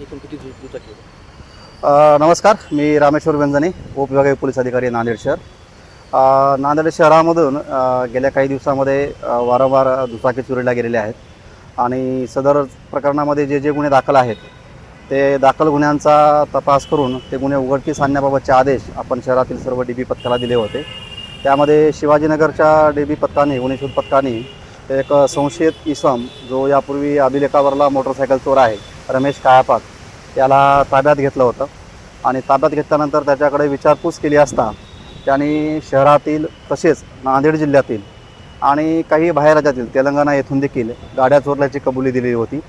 एकूण किती दुचाकी होत्या? नमस्कार, मी रामेश्वर व्यंजने, उपविभागीय पोलीस अधिकारी नांदेड शहर. नांदेड शहरामधून गेल्या काही दिवसामध्ये वारंवार दुचाकी चोरीला गेलेले आहेत आणि सदर प्रकरणामध्ये जे जे गुन्हे दाखल आहेत ते दाखल गुन्ह्यांचा तपास करून ते गुन्हे उघडकीस आणण्याबाबतचे आदेश आपण शहरातील सर्व DB पथकाला दिले होते. त्यामध्ये शिवाजीनगरच्या DB पथकाने, गुन्हे शोध पथकाने एक संशयित इसम जो यापूर्वी अभिलेखावरला मोटरसायकल चोर आहे, रमेश कायापाक, त्याला ताब्यात घेतलं होतं आणि ताब्यात घेतल्यानंतर त्याच्याकडे विचारपूस केली असता त्यांनी शहरातील तसेच नांदेड जिल्ह्यातील आणि काही बाहेर राज्यातील तेलंगणा येथून देखील गाड्या चोरल्याची कबुली दिली होती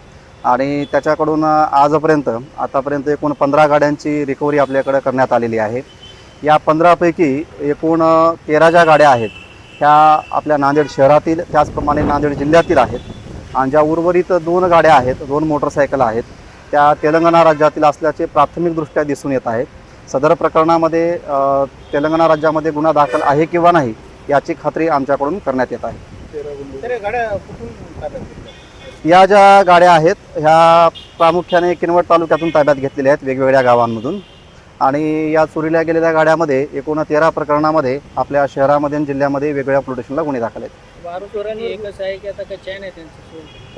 आणि त्याच्याकडून आतापर्यंत एकूण 15 गाड्यांची रिकव्हरी आपल्याकडे करण्यात आलेली आहे. या 15पैकी एकूण 13 ज्या गाड्या आहेत ह्या आपल्या नांदेड शहरातील त्याचप्रमाणे नांदेड जिल्ह्यातील आहेत आणि ज्या उर्वरित 2 गाड्या आहेत, 2 मोटरसायकल आहेत, त्या तेलंगणा राज्यातील असल्याचे प्राथमिकदृष्ट्या दिसून येत आहे. सदर प्रकरणामध्ये तेलंगणा राज्यामध्ये गुन्हा दाखल आहे किंवा नाही याची खात्री आमच्याकडून करण्यात येत आहे. या ज्या गाड्या आहेत ह्या प्रामुख्याने किनवट तालुक्यातून ताब्यात घेतलेल्या आहेत, वेगवेगळ्या गावांमधून. आणि या चोरीला गेलेल्या गाड्यामध्ये एकूण 13 प्रकरणामध्ये आपल्या शहरामध्ये आणि जिल्ह्यामध्ये वेगवेगळ्या पोलीस स्टेशनला गुन्हे दाखल आहेत.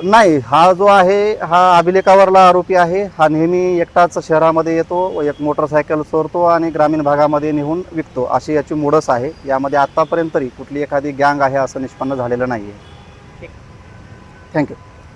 नाही, हा जो आहे हा अभिलेखावरला आरोपी आहे. हा नेहमी एकटाच शहरामध्ये येतो, एक मोटरसायकल चोरतो आणि ग्रामीण भागामध्ये नेऊन विकतो, अशी याची मोडस आहे. यामध्ये आत्तापर्यंत तरी कुठली एखादी गँग आहे असं निष्पन्न झालेलं नाही आहे. थँक्यू.